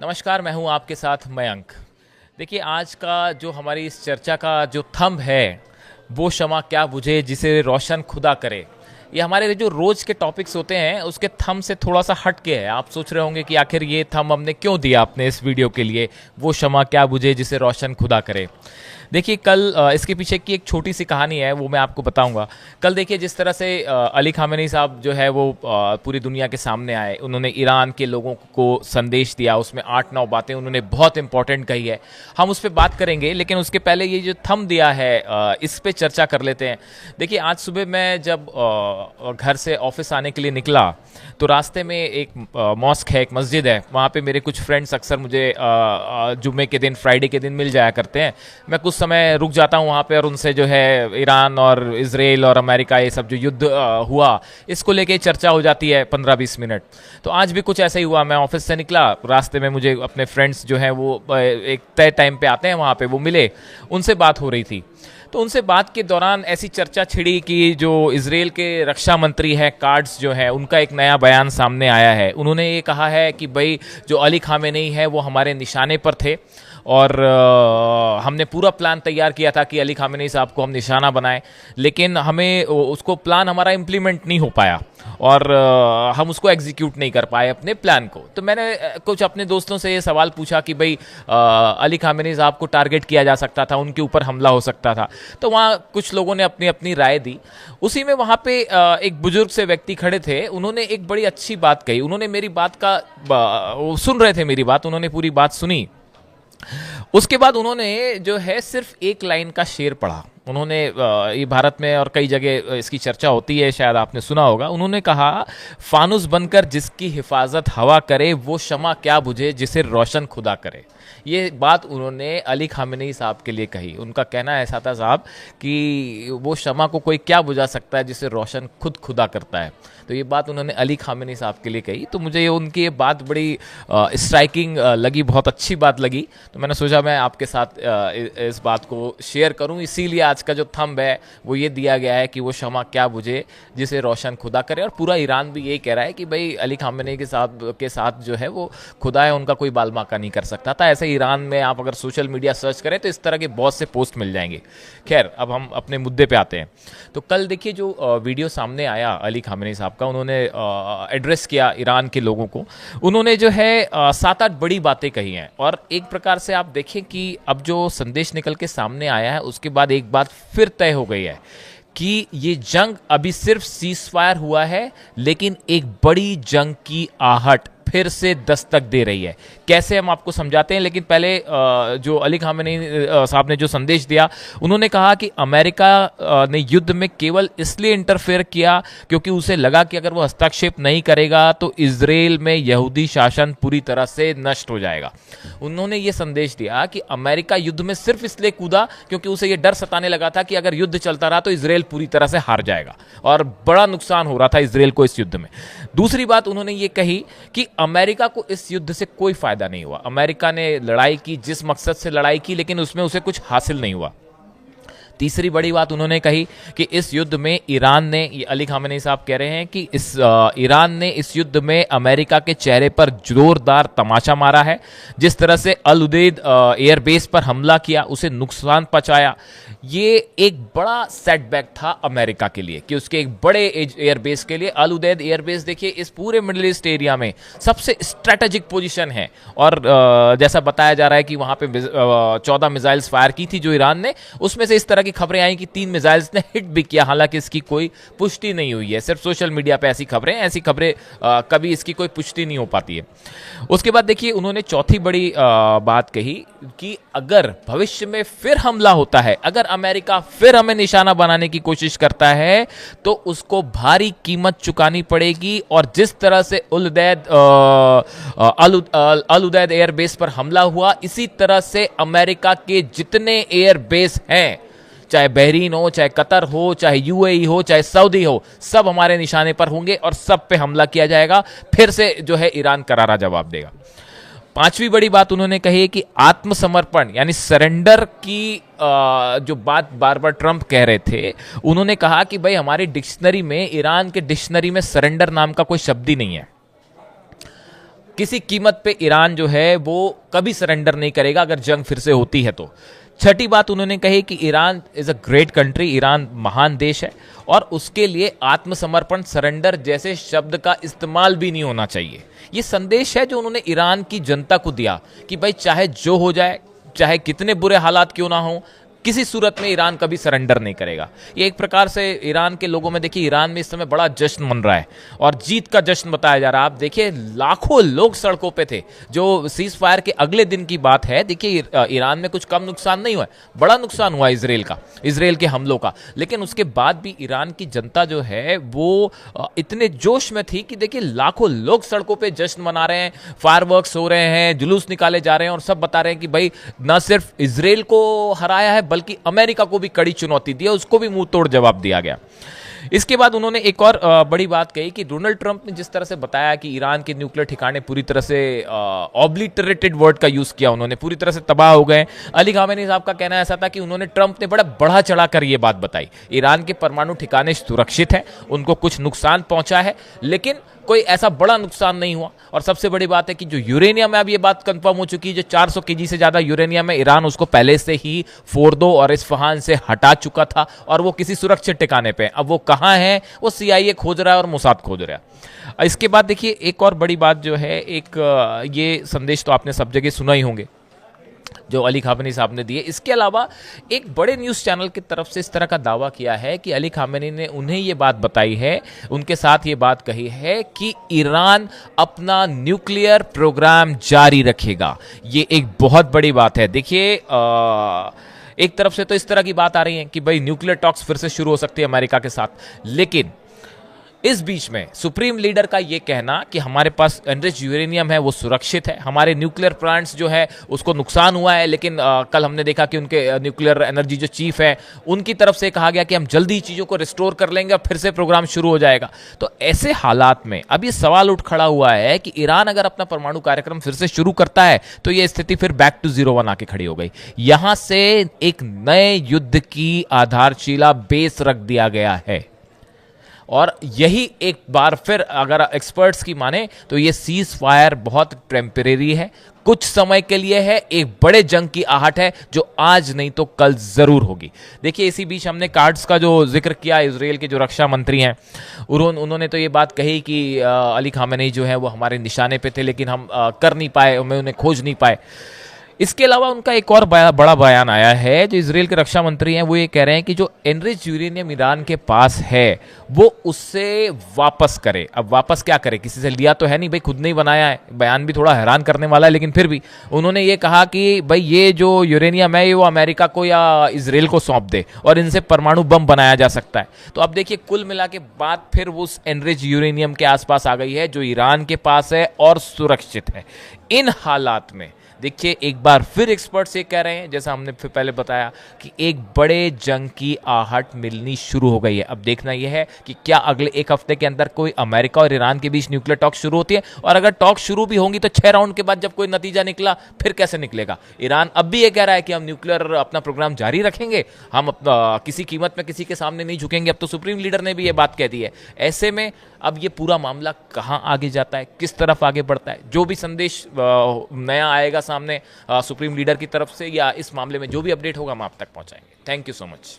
नमस्कार, मैं हूं आपके साथ मयंक। देखिए, आज का जो हमारी इस चर्चा का जो थंब है, वो शमा क्या बुझे जिसे रोशन खुदा करे। ये हमारे जो रोज के टॉपिक्स होते हैं उसके थंब से थोड़ा सा हट के है। आप सोच रहे होंगे कि आखिर ये थंब हमने क्यों दिया अपने इस वीडियो के लिए, वो शमा क्या बुझे जिसे रोशन खुदा करे। देखिए, कल इसके पीछे की एक छोटी सी कहानी है, वो मैं आपको बताऊंगा। कल देखिए, जिस तरह से अली खामेनी साहब जो है वो पूरी दुनिया के सामने आए, उन्होंने ईरान के लोगों को संदेश दिया, उसमें 8-9 बातें उन्होंने बहुत इंपॉर्टेंट कही है। हम उस पर बात करेंगे, लेकिन उसके पहले ये जो थंब दिया है इस पे चर्चा कर लेते हैं। देखिए, आज सुबह मैं जब घर से ऑफिस आने के लिए निकला तो रास्ते में एक मॉस्क है, एक मस्जिद है, वहाँ पे मेरे कुछ फ्रेंड्स अक्सर मुझे जुम्मे के दिन, फ्राइडे के दिन मिल जाया करते हैं। मैं कुछ समय रुक जाता हूँ वहाँ पे और उनसे जो है ईरान और इजराइल और अमेरिका ये सब जो युद्ध हुआ, इसको लेके चर्चा हो जाती है 15-20 मिनट। तो आज भी कुछ ऐसा ही हुआ। मैं ऑफिस से निकला, रास्ते में मुझे अपने फ्रेंड्स जो हैं वो एक तय टाइम पे आते हैं, वहाँ पे वो मिले, उनसे बात हो रही थी। तो उनसे बात के दौरान ऐसी चर्चा छिड़ी कि जो इजराइल के रक्षा मंत्री हैं कार्ड्स जो है, उनका एक नया बयान सामने आया है। उन्होंने ये कहा है कि भाई जो अली खामेनी है वो हमारे निशाने पर थे और हमने पूरा प्लान तैयार किया था कि अली खामेनी साहब को हम निशाना बनाएं, लेकिन हमें उसको प्लान हमारा इम्प्लीमेंट नहीं हो पाया और हम उसको एग्जीक्यूट नहीं कर पाए अपने प्लान को। तो मैंने कुछ अपने दोस्तों से ये सवाल पूछा कि भाई अली खामेनी साहब को टारगेट किया जा सकता था, उनके ऊपर हमला हो सकता था। तो वहाँ कुछ लोगों ने अपनी अपनी राय दी। उसी में वहाँ पे एक बुजुर्ग से व्यक्ति खड़े थे, उन्होंने एक बड़ी अच्छी बात कही। उन्होंने मेरी बात का वो सुन रहे थे मेरी बात, उन्होंने पूरी बात सुनी। उसके बाद उन्होंने जो है सिर्फ एक लाइन का शेर पढ़ा। उन्होंने ये भारत में और कई जगह इसकी चर्चा होती है, शायद आपने सुना होगा। उन्होंने कहा, फानुस बनकर जिसकी हिफाजत हवा करे, वो शमा क्या बुझे जिसे रोशन खुदा करे। ये बात उन्होंने अली खामेनी साहब के लिए कही। उनका कहना ऐसा था साहब कि वो शमा को कोई क्या बुझा सकता है जिसे रोशन खुद खुदा करता है। तो ये बात उन्होंने अली खामेनी साहब के लिए कही। तो मुझे उनकी ये बात बड़ी स्ट्राइकिंग लगी, बहुत अच्छी बात लगी। तो मैंने सोचा मैं आपके साथ इस बात को शेयर करूं। इसीलिए आज का जो थंब है वो ये दिया गया है कि वो शमा क्या बुझे जिसे रोशन खुदा करे। और पूरा ईरान भी यही कह रहा है कि भाई अली खामेनी के साथ जो है वो खुदा है, उनका कोई बालमाका नहीं कर सकता था। ऐसे ईरान में आप अगर सोशल मीडिया सर्च करें तो इस तरह के बहुत से पोस्ट मिल जाएंगे। खैर, अब हम अपने मुद्दे पे आते हैं। तो कल देखिए जो वीडियो सामने आया अली खामेनी साहब का, उन्होंने एड्रेस किया ईरान के लोगों को। उन्होंने जो है 7-8 बड़ी बातें कही हैं और एक प्रकार से आप देखें कि अब जो संदेश निकल के सामने आया है उसके बाद एक बात फिर तय हो गई है कि ये जंग अभी सिर्फ सीज फायर हुआ है, लेकिन एक बड़ी जंग की आहट फिर से दस्तक दे रही है। कैसे, हम आपको समझाते हैं। लेकिन पहले जो अली खामेनी साहब ने जो संदेश दिया, उन्होंने कहा कि अमेरिका ने युद्ध में केवल इसलिए इंटरफेयर किया क्योंकि उसे लगा कि अगर वो हस्तक्षेप नहीं करेगा तो इजराइल में यहूदी शासन पूरी तरह से नष्ट हो जाएगा। उन्होंने ये संदेश दिया कि अमेरिका युद्ध में सिर्फ इसलिए कूदा क्योंकि उसे ये डर सताने लगा था कि अगर युद्ध चलता रहा तो इजराइल पूरी तरह से हार जाएगा और बड़ा नुकसान हो रहा था इजराइल को इस युद्ध में। दूसरी बात उन्होंने ये कही कि अमेरिका को इस युद्ध से कोई फायदा नहीं हुआ। अमेरिका ने लड़ाई की, जिस मकसद से लड़ाई की, लेकिन उसमें उसे कुछ हासिल नहीं हुआ। तीसरी बड़ी बात उन्होंने कही कि इस युद्ध में ईरान ने, ये अली खामेनी साहब कह रहे हैं कि ईरान ने इस युद्ध में अमेरिका के चेहरे पर जोरदार तमाचा मारा है। जिस तरह से अल उदैद एयरबेस पर हमला किया, उसे नुकसान पहुंचाया, ये एक बड़ा सेटबैक था अमेरिका के लिए कि उसके एक बड़े एयरबेस के लिए। अल उदैद एयरबेस देखिए इस पूरे मिडिल ईस्ट एरिया में सबसे स्ट्रेटेजिक पोजीशन है और जैसा बताया जा रहा है कि वहां पे 14 मिसाइल्स फायर की थी जो ईरान ने, उसमें से इस तरह की खबरें आई कि 3 मिसाइल्स ने हिट भी किया। हालांकि इसकी कोई पुष्टि नहीं हुई है, सिर्फ सोशल मीडिया पे ऐसी खबरें कभी इसकी कोई पुष्टि नहीं हो पाती है। उसके बाद देखिए उन्होंने चौथी बड़ी बात कही कि अगर भविष्य में फिर हमला होता है, अगर अमेरिका फिर हमें निशाना बनाने की कोशिश करता है तो उसको भारी कीमत चुकानी पड़ेगी। और जिस तरह से अल उदैद एयरबेस पर हमला हुआ, इसी तरह से अमेरिका के जितने एयरबेस हैं, चाहे बहरीन हो, चाहे कतर हो, चाहे यूएई हो, चाहे सऊदी हो, सब हमारे निशाने पर होंगे और सब पे हमला किया जाएगा। फिर से जो है ईरान करारा जवाब देगा। पांचवी बड़ी बात उन्होंने कही कि आत्मसमर्पण यानी सरेंडर की जो बात बार बार ट्रंप कह रहे थे, उन्होंने कहा कि भाई हमारी डिक्शनरी में, ईरान के डिक्शनरी में सरेंडर नाम का कोई शब्द ही नहीं है। किसी कीमत पे ईरान जो है वो कभी सरेंडर नहीं करेगा अगर जंग फिर से होती है तो। छठी बात उन्होंने कही कि Iran is a great country, Iran महान देश है और उसके लिए आत्मसमर्पण, सरेंडर जैसे शब्द का इस्तेमाल भी नहीं होना चाहिए। ये संदेश है जो उन्होंने ईरान की जनता को दिया कि भाई चाहे जो हो जाए, चाहे कितने बुरे हालात क्यों ना हो, किसी सूरत में ईरान कभी सरेंडर नहीं करेगा। ये एक प्रकार से ईरान के लोगों में, देखिए ईरान में इस समय बड़ा जश्न मन रहा है और जीत का जश्न बताया जा रहा है। आप देखिए लाखों लोग सड़कों पे थे। जो सीज फायर के अगले दिन की बात है, देखिए ईरान में कुछ कम नुकसान नहीं हुआ, बड़ा नुकसान हुआ इसराइल का, इसराइल के हमलों का। लेकिन उसके बाद भी ईरान की जनता जो है वो इतने जोश में थी कि देखिए लाखों लोग सड़कों पे जश्न मना रहे हैं, फायरवर्क्स हो रहे हैं, जुलूस निकाले जा रहे हैं और सब बता रहे हैं कि भाई न सिर्फ इसराइल को हराया है बल्कि अमेरिका को भी कड़ी चुनौती दी है, उसको भी मुंह तोड़ जवाब दिया गया। इसके बाद उन्होंने एक और बड़ी बात कही कि डोनाल्ड ट्रंप ने जिस तरह से बताया कि ईरान के न्यूक्लियर ठिकाने पूरी तरह से ऑब्लिटरेटेड वर्ड का यूज किया, उन्होंने पूरी तरह से तबाह हो गए। अली खामेनी साहब का कहना ऐसा था कि उन्होंने, ट्रंप ने बड़ा बढ़ा चढ़ा कर ये बात बताई, ईरान के परमाणु ठिकाने सुरक्षित हैं, उनको कुछ नुकसान पहुंचा है लेकिन कोई ऐसा बड़ा नुकसान नहीं हुआ। और सबसे बड़ी बात है कि जो यूरेनियम है, अब ये बात कंफर्म हो चुकी है, जो 400 केजी से ज्यादा यूरेनियम है, ईरान उसको पहले से ही फोर्दो और इस्फहान से हटा चुका था और वो किसी सुरक्षित ठिकाने पे। अब वो कहां है, वो सीआईए खोज रहा है और मोसाद खोज रहा है। इसके बाद देखिए एक और बड़ी बात जो है, एक ये संदेश तो आपने सब जगह सुना ही होंगे जो अली खामेनी साहब ने दिए। इसके अलावा एक बड़े न्यूज़ चैनल की तरफ से इस तरह का दावा किया है कि अली खामेनी ने उन्हें ये बात बताई है, उनके साथ ये बात कही है कि ईरान अपना न्यूक्लियर प्रोग्राम जारी रखेगा। ये एक बहुत बड़ी बात है। देखिए एक तरफ से तो इस तरह की बात आ रही है कि भाई न्यूक्लियर टॉक्स फिर से शुरू हो सकती है अमेरिका के साथ, लेकिन इस बीच में सुप्रीम लीडर का यह कहना कि हमारे पास एनरिच्ड यूरेनियम है, वो सुरक्षित है, हमारे न्यूक्लियर प्लांट्स जो है उसको नुकसान हुआ है, लेकिन कल हमने देखा कि उनके न्यूक्लियर एनर्जी जो चीफ है उनकी तरफ से कहा गया कि हम जल्दी चीज़ों को रिस्टोर कर लेंगे और फिर से प्रोग्राम शुरू हो जाएगा। तो ऐसे हालात में अब ये सवाल उठ खड़ा हुआ है कि ईरान अगर अपना परमाणु कार्यक्रम फिर से शुरू करता है तो ये स्थिति फिर बैक टू 01 आके खड़ी हो गई। यहां से एक नए युद्ध की आधारशिला, बेस रख दिया गया है और यही एक बार फिर अगर एक्सपर्ट्स की माने तो ये सीज फायर बहुत टेम्परेरी है, कुछ समय के लिए है, एक बड़े जंग की आहट है जो आज नहीं तो कल जरूर होगी। देखिए इसी बीच हमने कार्ड्स का जो जिक्र किया, इजराइल के जो रक्षा मंत्री हैं उन्होंने तो ये बात कही कि अली खामेनी जो है वो हमारे निशाने पे थे लेकिन हम कर नहीं पाए, हमें उन्हें खोज नहीं पाए। इसके अलावा उनका एक और बड़ा बयान आया है, जो इजराइल के रक्षा मंत्री हैं वो ये कह रहे हैं कि जो एनरिच्ड यूरेनियम ईरान के पास है वो उससे वापस करे। अब वापस क्या करे, किसी से लिया तो है नहीं भाई, खुद नहीं बनाया है। बयान भी थोड़ा हैरान करने वाला है, लेकिन फिर भी उन्होंने ये कहा कि भाई ये जो यूरेनियम है ये वो अमेरिका को या इजराइल को सौंप दे और इनसे परमाणु बम बनाया जा सकता है। तो अब देखिए कुल मिला के बात फिर उस एनरिच्ड यूरेनियम के आसपास आ गई है जो ईरान के पास है और सुरक्षित है। इन हालात में देखिए एक बार फिर एक्सपर्ट्स ये कह रहे हैं, जैसा हमने फिर पहले बताया, कि एक बड़े जंग की आहट मिलनी शुरू हो गई है। अब देखना यह है कि क्या अगले एक हफ्ते के अंदर कोई अमेरिका और ईरान के बीच न्यूक्लियर टॉक शुरू होती है, और अगर टॉक शुरू भी होंगी तो 6 राउंड के बाद जब कोई नतीजा निकला फिर कैसे निकलेगा। ईरान अब भी ये कह रहा है कि हम न्यूक्लियर अपना प्रोग्राम जारी रखेंगे, हम किसी कीमत में किसी के सामने नहीं झुकेंगे। अब तो सुप्रीम लीडर ने भी ये बात कह दी है। ऐसे में अब ये पूरा मामला कहाँ आगे जाता है, किस तरफ आगे बढ़ता है, जो भी संदेश नया आएगा सामने सुप्रीम लीडर की तरफ से या इस मामले में जो भी अपडेट होगा हम आप तक पहुंचाएंगे। Thank you so much.